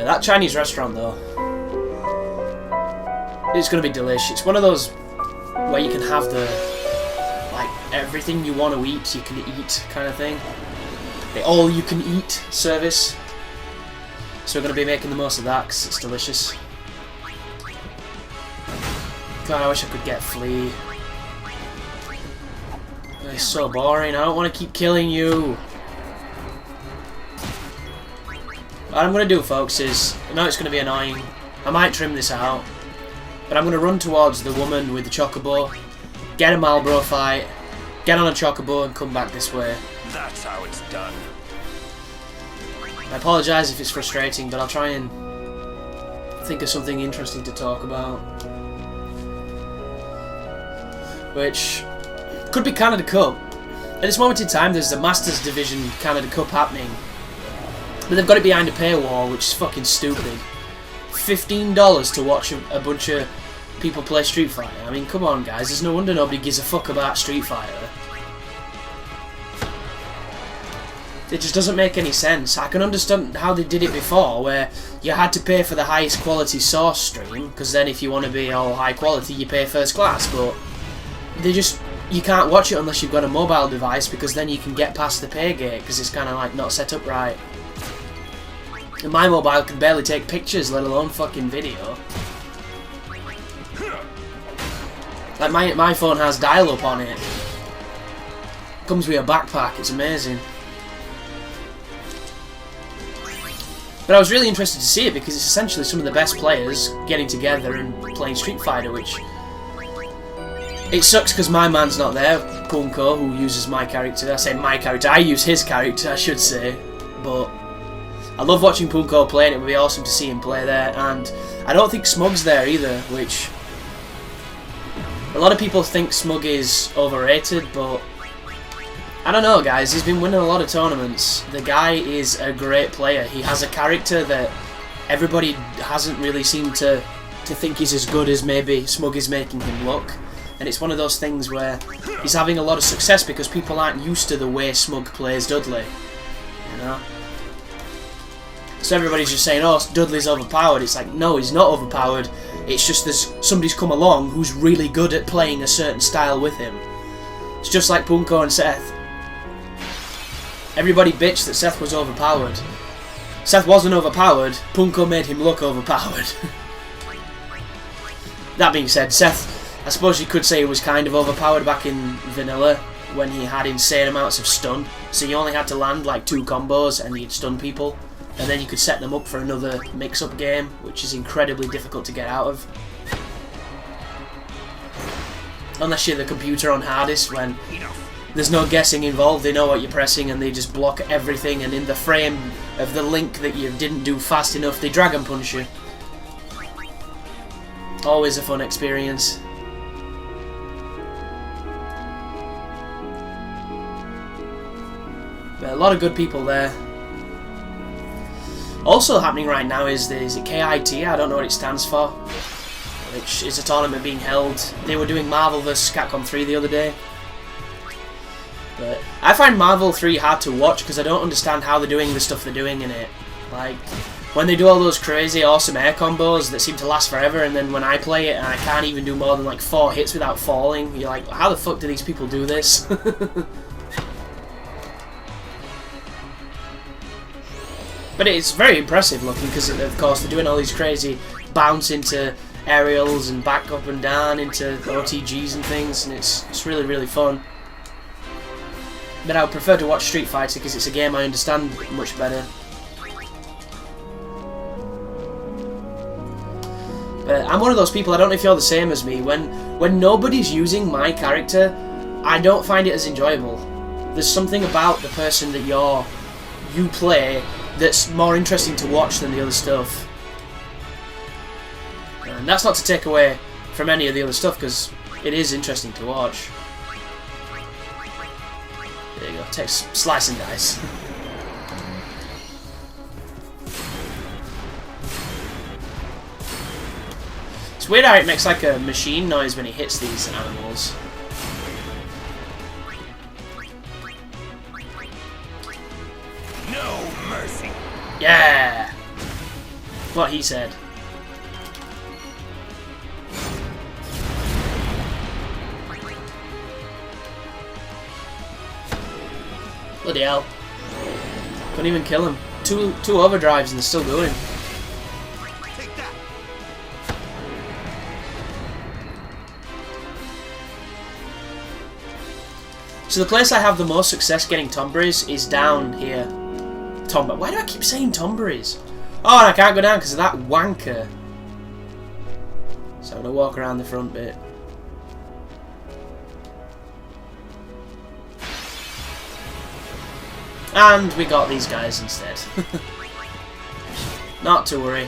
That Chinese restaurant though, it's gonna be delicious. It's one of those where you can have the like everything you want to eat, you can eat kind of thing. The all you can eat service. So we're gonna be making the most of that because it's delicious. God, I wish I could get Flea. It's so boring. I don't want to keep killing you. What I'm going to do, folks, is... I know it's going to be annoying. I might trim this out. But I'm going to run towards the woman with the chocobo, get a Marlboro fight, get on a chocobo and come back this way. That's how it's done. I apologise if it's frustrating, but I'll try and think of something interesting to talk about. Which could be Canada Cup. At this moment in time, there's the Masters Division Canada Cup happening. But they've got it behind a paywall, which is fucking stupid. $15 to watch a bunch of people play Street Fighter. I mean, come on, guys. There's no wonder nobody gives a fuck about Street Fighter. It just doesn't make any sense. I can understand how they did it before, where you had to pay for the highest quality source stream, because then if you want to be all high quality, you pay first class, but they just... You can't watch it unless you've got a mobile device, because then you can get past the pay gate, because it's kind of like not set up right. And my mobile can barely take pictures, let alone fucking video. Like my phone has dial-up on it. Comes with a backpack, it's amazing. But I was really interested to see it because it's essentially some of the best players getting together and playing Street Fighter, which... It sucks because my man's not there, Punko, who uses my character. I say my character, I use his character, I should say. But I love watching Punko play, and it would be awesome to see him play there. And I don't think Smug's there either, which... A lot of people think Smug is overrated, but... I don't know, guys. He's been winning a lot of tournaments. The guy is a great player. He has a character that everybody hasn't really seemed to think he's as good as maybe Smug is making him look. And it's one of those things where he's having a lot of success because people aren't used to the way Smug plays Dudley. You know? So everybody's just saying, oh, Dudley's overpowered. It's like, no, he's not overpowered. It's just there's somebody's come along who's really good at playing a certain style with him. It's just like Punko and Seth. Everybody bitched that Seth was overpowered. Seth wasn't overpowered. Punko made him look overpowered. That being said, Seth... I suppose you could say he was kind of overpowered back in Vanilla when he had insane amounts of stun. So you only had to land like 2 combos and you'd stun people. And then you could set them up for another mix-up game, which is incredibly difficult to get out of. Unless you're the computer on hardest, when there's no guessing involved, they know what you're pressing and they just block everything, and in the frame of the link that you didn't do fast enough, they Dragon Punch you. Always a fun experience. But a lot of good people there. Also happening right now is it KIT? I don't know what it stands for. Which is a tournament being held. They were doing Marvel vs. Capcom 3 the other day. But I find Marvel 3 hard to watch because I don't understand how they're doing the stuff they're doing in it. Like, when they do all those crazy awesome air combos that seem to last forever, and then when I play it and I can't even do more than like 4 hits without falling, you're like, how the fuck do these people do this? But it's very impressive looking because, of course, they're doing all these crazy bounce into aerials and back up and down into OTGs and things, and it's really, really fun. But I would prefer to watch Street Fighter because it's a game I understand much better. But I'm one of those people, I don't know if you're the same as me, when nobody's using my character, I don't find it as enjoyable. There's something about the person that you play that's more interesting to watch than the other stuff. And that's not to take away from any of the other stuff, because it is interesting to watch. There you go, take slice and dice. It's weird how it makes like a machine noise when he hits these animals. No mercy. Yeah! What he said. Bloody hell. Couldn't even kill him. Two overdrives and they're still going. Take that. So the place I have the most success getting Tomberries is down here. Why do I keep saying Tomberries? Oh, and I can't go down because of that wanker. So I'm going to walk around the front bit. And we got these guys instead. Not to worry.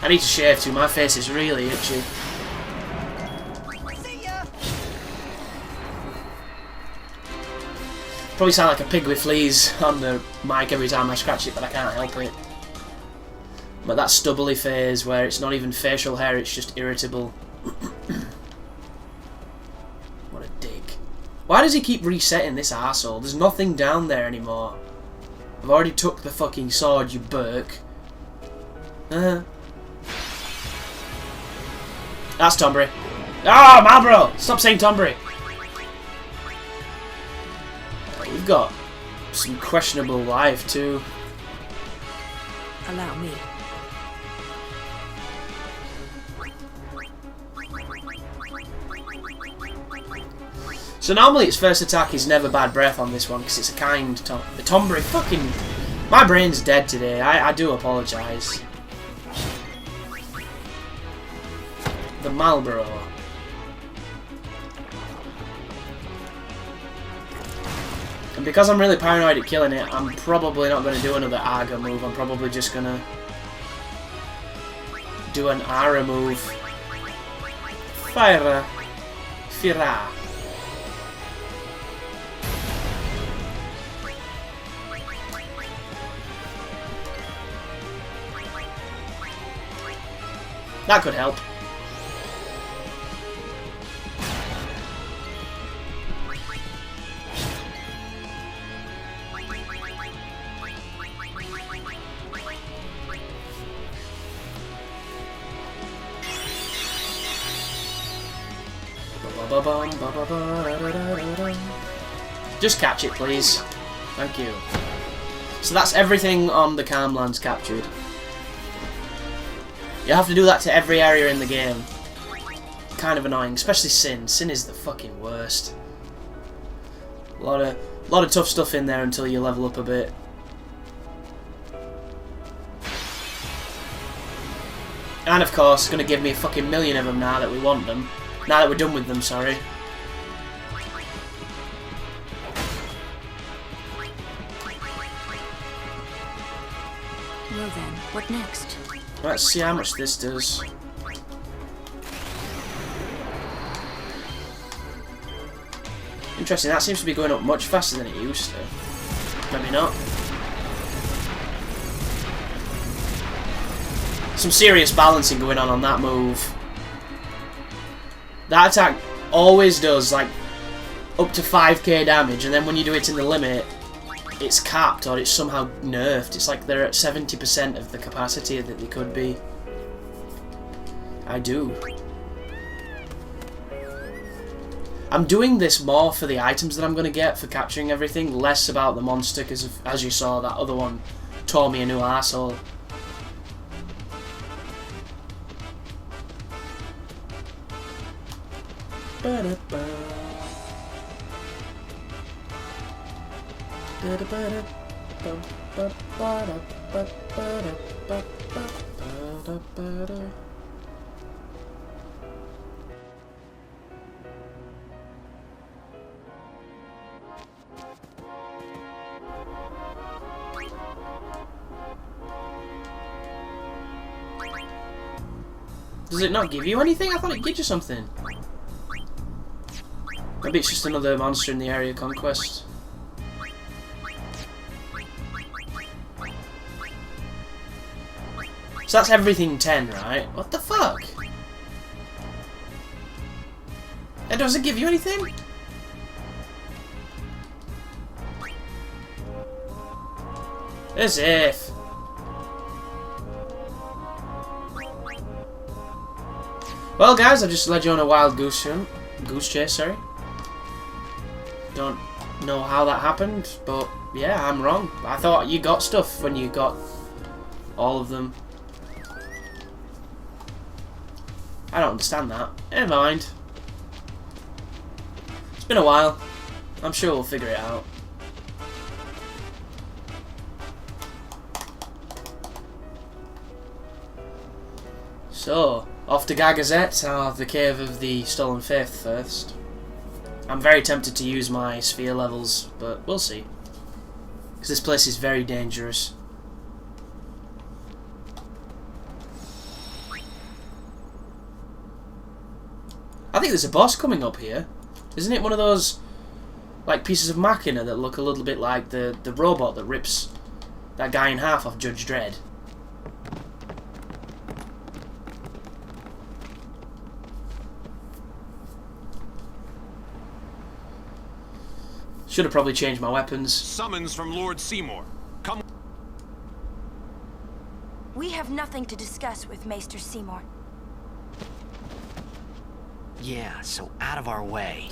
I need to shave too, my face is really itchy. See ya. Probably sound like a pig with fleas on the mic every time I scratch it, but I can't help it. But that stubbly phase where it's not even facial hair, it's just irritable. What a dick. Why does he keep resetting this arsehole? There's nothing down there anymore. I've already took the fucking sword, you Burke. That's Tombury. Ah, Marlborough! Stop saying Tombury. We've got some questionable life too. Allow me. So normally its first attack is never bad breath on this one because it's a kind the Tombury fucking... My brain's dead today. I do apologise. The Marlborough. And because I'm really paranoid at killing it, I'm probably not going to do another Arga move. I'm probably just going to do an Ara move. Fire. Fira. That could help. Just catch it, please. Thank you. So that's everything on the Calmlands captured. You have to do that to every area in the game. Kind of annoying, especially Sin. Sin is the fucking worst. A lot of tough stuff in there until you level up a bit. And of course, it's going to give me a fucking million of them now that we want them. Now that we're done with them, sorry. Well then, what next? Let's see how much this does. Interesting, that seems to be going up much faster than it used to. Maybe not. Some serious balancing going on that move. That attack always does like up to 5k damage, and then when you do it in the limit, it's capped or it's somehow nerfed. It's like they're at 70% of the capacity that they could be. I do. I'm doing this more for the items that I'm going to get for capturing everything, less about the monster, because as you saw, that other one tore me a new arsehole. Does it not give you anything? I thought it gave you something. Maybe it's just another monster in the area conquest. So that's everything 10, right? What the fuck? It doesn't give you anything? As if. Well, guys, I've just led you on a wild goose chase, sorry. Don't know how that happened, but yeah, I'm wrong. I thought you got stuff when you got all of them. I don't understand that. Never mind. It's been a while. I'm sure we'll figure it out. So, off to Gagazette, the Cave of the Stolen Faith first. I'm very tempted to use my sphere levels, but we'll see. Because this place is very dangerous. I think there's a boss coming up here. Isn't it one of those like pieces of machina that look a little bit like the robot that rips that guy in half off Judge Dredd? Should have probably changed my weapons. Summons from Lord Seymour. Come. We have nothing to discuss with Maester Seymour. Yeah, so out of our way.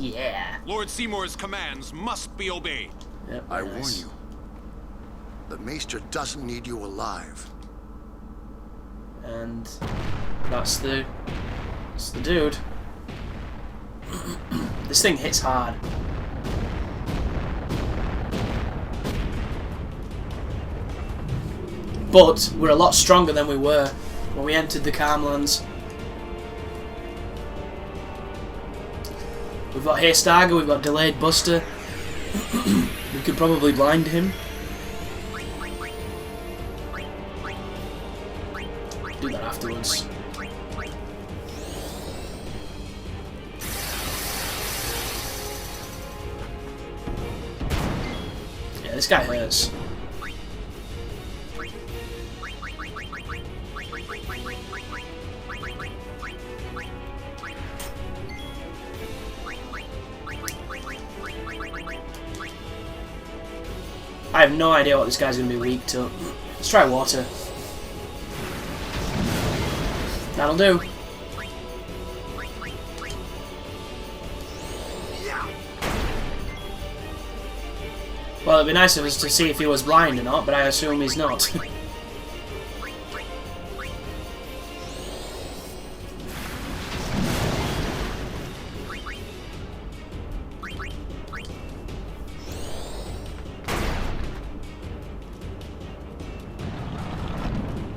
Yeah. Lord Seymour's commands must be obeyed. Yep, I nice. warn you. The Maester doesn't need you alive. And that's the dude. This thing hits hard. But we're a lot stronger than we were when we entered the Calmlands. We've got Haystager, we've got Delayed Buster. We could probably blind him. Do that afterwards. Yeah, this guy hurts. I have no idea what this guy's going to be weak to. Let's try water. That'll do. Well, it'd be nice of us to see if he was blind or not, but I assume he's not.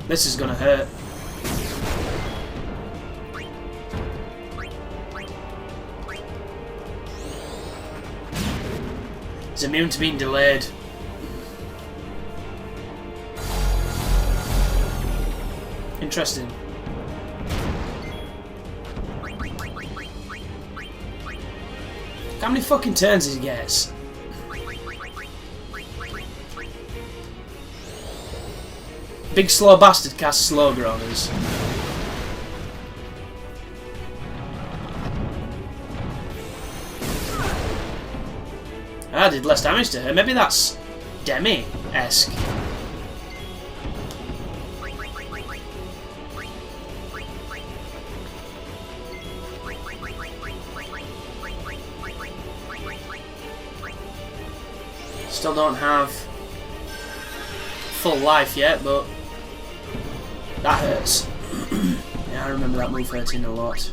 This is gonna hurt. He's immune to being delayed. Interesting. How many fucking turns he gets? Big slow bastard casts Slower on us. I did less damage to her. Maybe that's Demi-esque. Still don't have full life yet, but that hurts. Yeah, I remember that move hurting a lot.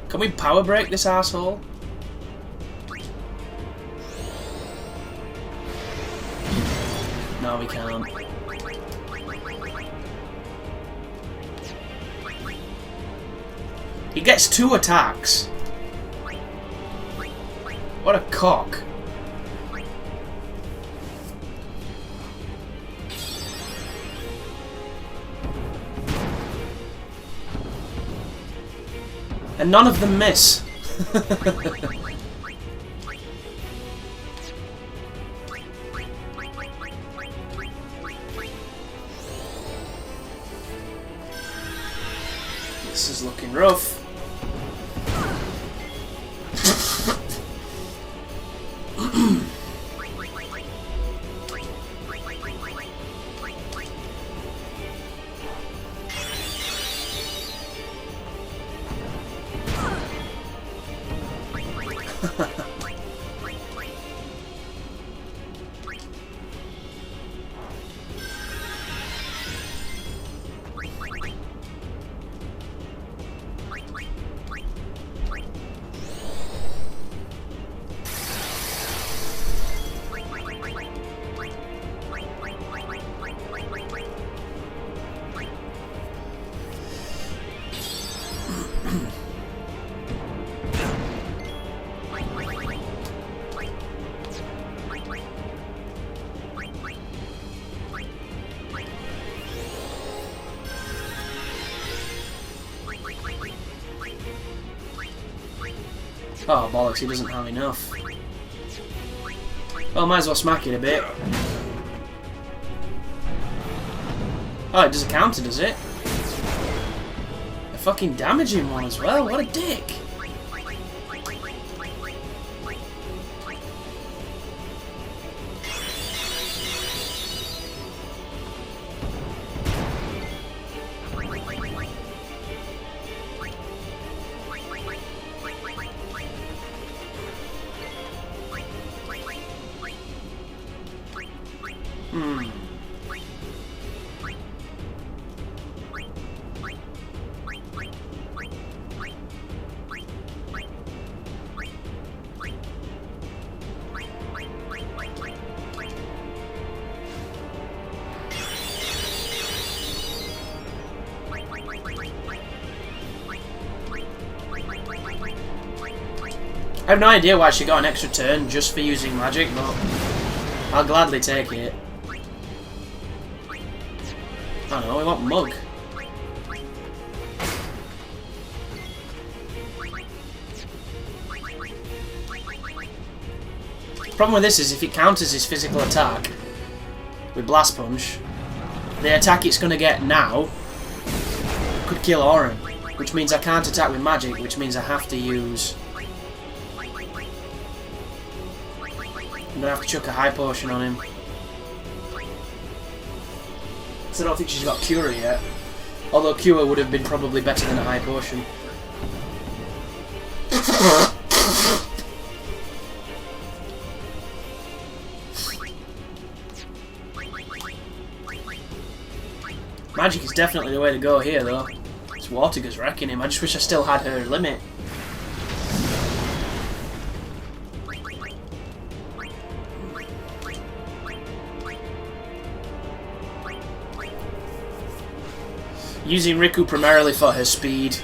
Can we power break this asshole? No, we can't. He gets 2 attacks. What a cock. And none of them miss. This is looking rough. Oh, bollocks, he doesn't have enough. Well, might as well smack it a bit. Oh, it does a counter, does it? A fucking damaging one as well, what a dick! I have no idea why she got an extra turn just for using magic, but I'll gladly take it. I don't know, we want Mug. Problem with this is if it counters his physical attack with Blast Punch, the attack it's going to get now could kill Orin, which means I can't attack with magic, which means I have to use... I'm going to have to chuck a high potion on him. So I don't think she's got Cure yet. Although Cure would have been probably better than a high potion. Magic is definitely the way to go here though. This Waterga's wrecking him. I just wish I still had her limit. Using Riku primarily for her speed.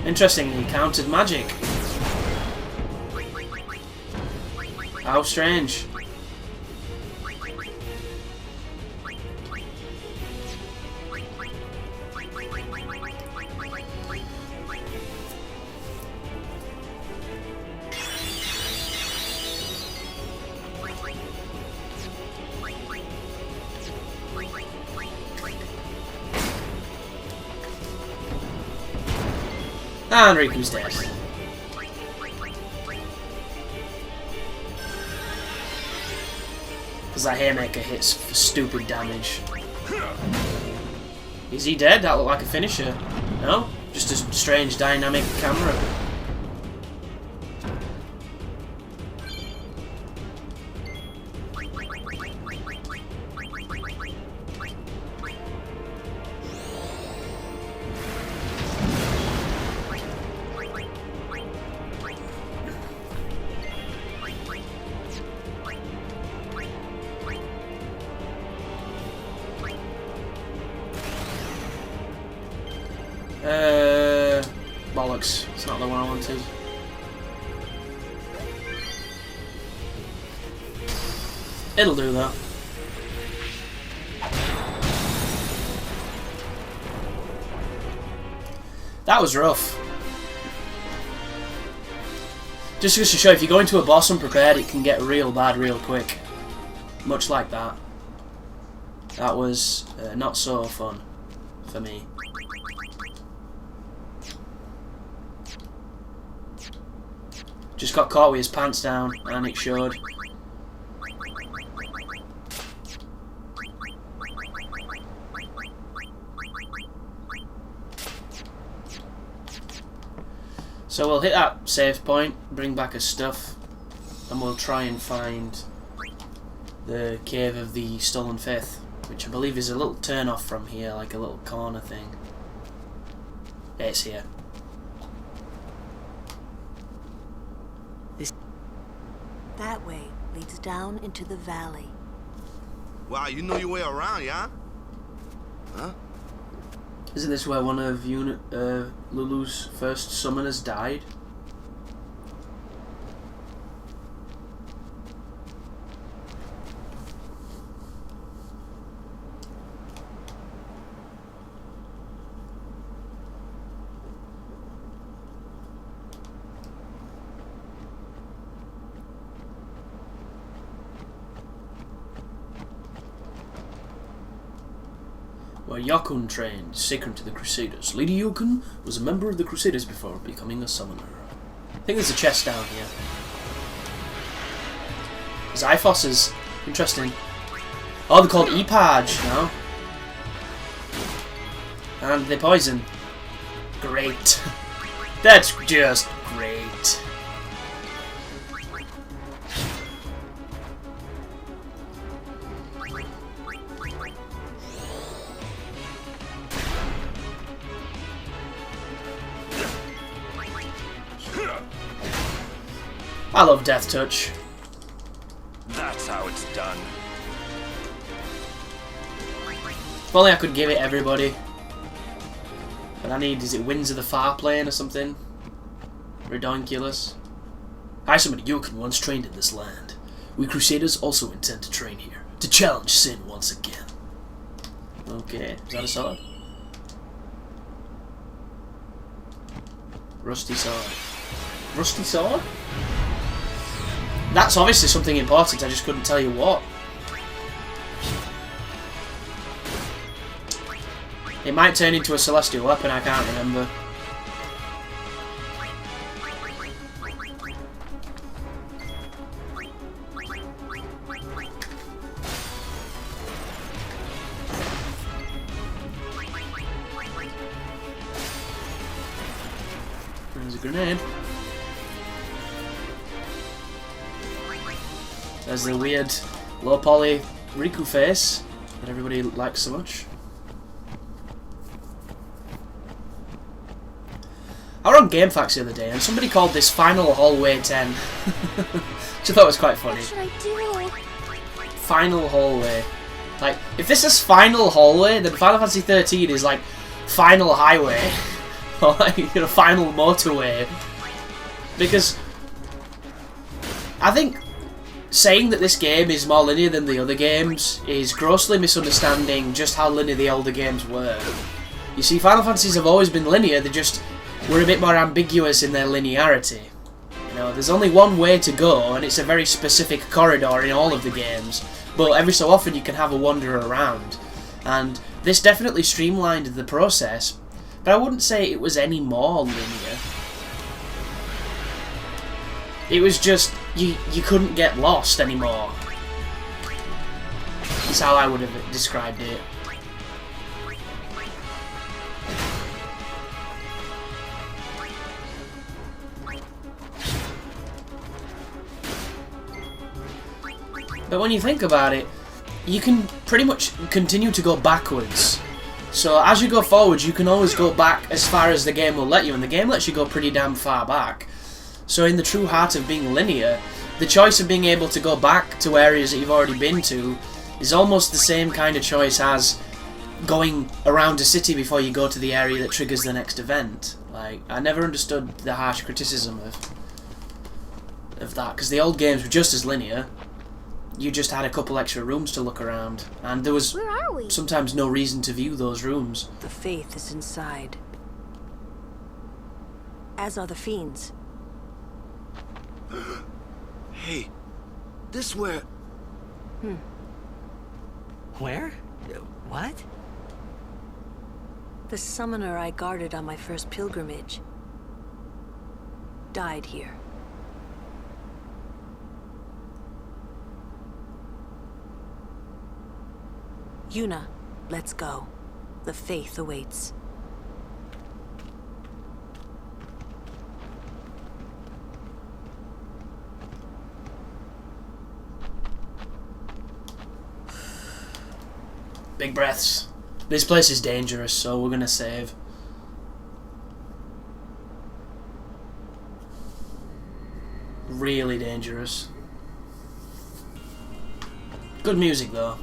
Interesting, he countered magic. How strange. And Riku's dead. Because that Haymaker hits for stupid damage. Is he dead? That looked like a finisher. No? Just a strange dynamic camera. Bollocks. It's not the one I wanted. It'll do though. That was rough. Just to show, if you go into a boss unprepared, it can get real bad real quick. Much like that. That was not so fun for me. Just got caught with his pants down, and it showed. So we'll hit that save point, bring back his stuff, and we'll try and find the Cave of the Stolen Faith, which I believe is a little turn off from here, like a little corner thing. Yeah, it's here. That way leads down into the valley. Wow, you know your way around, yeah? Huh? Isn't this where one of Lulu's first summoners died? where Yokun trained, sacred to the Crusaders. Lady Yokun was a member of the Crusaders before becoming a summoner. I think there's a chest down here. Xiphos, interesting. Oh, they're called Epage now. And they poison. Great. That's just great. I love Death Touch. That's how it's done. If only I could give it everybody. But I need, is it Winds of the Far Plane or something? Redonkulous. I, somebody Yokun, once trained in this land. We Crusaders also intend to train here, to challenge sin once again. Okay, is that a sword? Rusty sword. Rusty sword? That's obviously something important, I just couldn't tell you what. It might turn into a celestial weapon, I can't remember. There's a grenade. There's the weird low poly Riku face that everybody likes so much. I were on GameFAQs the other day and somebody called this Final Hallway 10. Which I thought was quite funny. What should I do? Final Hallway. Like, if this is Final Hallway, then Final Fantasy 13 is like Final Highway. Or like, you know, Final Motorway. Because I think saying that this game is more linear than the other games is grossly misunderstanding just how linear the older games were. You see, Final Fantasies have always been linear, they just were a bit more ambiguous in their linearity. You know, there's only one way to go, and it's a very specific corridor in all of the games, but every so often you can have a wander around. And this definitely streamlined the process, but I wouldn't say it was any more linear. It was just, you couldn't get lost anymore. That's how I would have described it. But when you think about it, you can pretty much continue to go backwards. So as you go forwards, you can always go back as far as the game will let you, and the game lets you go pretty damn far back. So in the true heart of being linear, the choice of being able to go back to areas that you've already been to is almost the same kind of choice as going around a city before you go to the area that triggers the next event. Like, I never understood the harsh criticism of that, because the old games were just as linear. You just had a couple extra rooms to look around, and there was Where are we? sometimes no reason to view those rooms. The faith is inside. As are the fiends. Hey, this where... Where? What? The summoner I guarded on my first pilgrimage died here. Yuna, let's go. The faith awaits. Big breaths. This place is dangerous, so we're gonna save. Really dangerous. Good music though.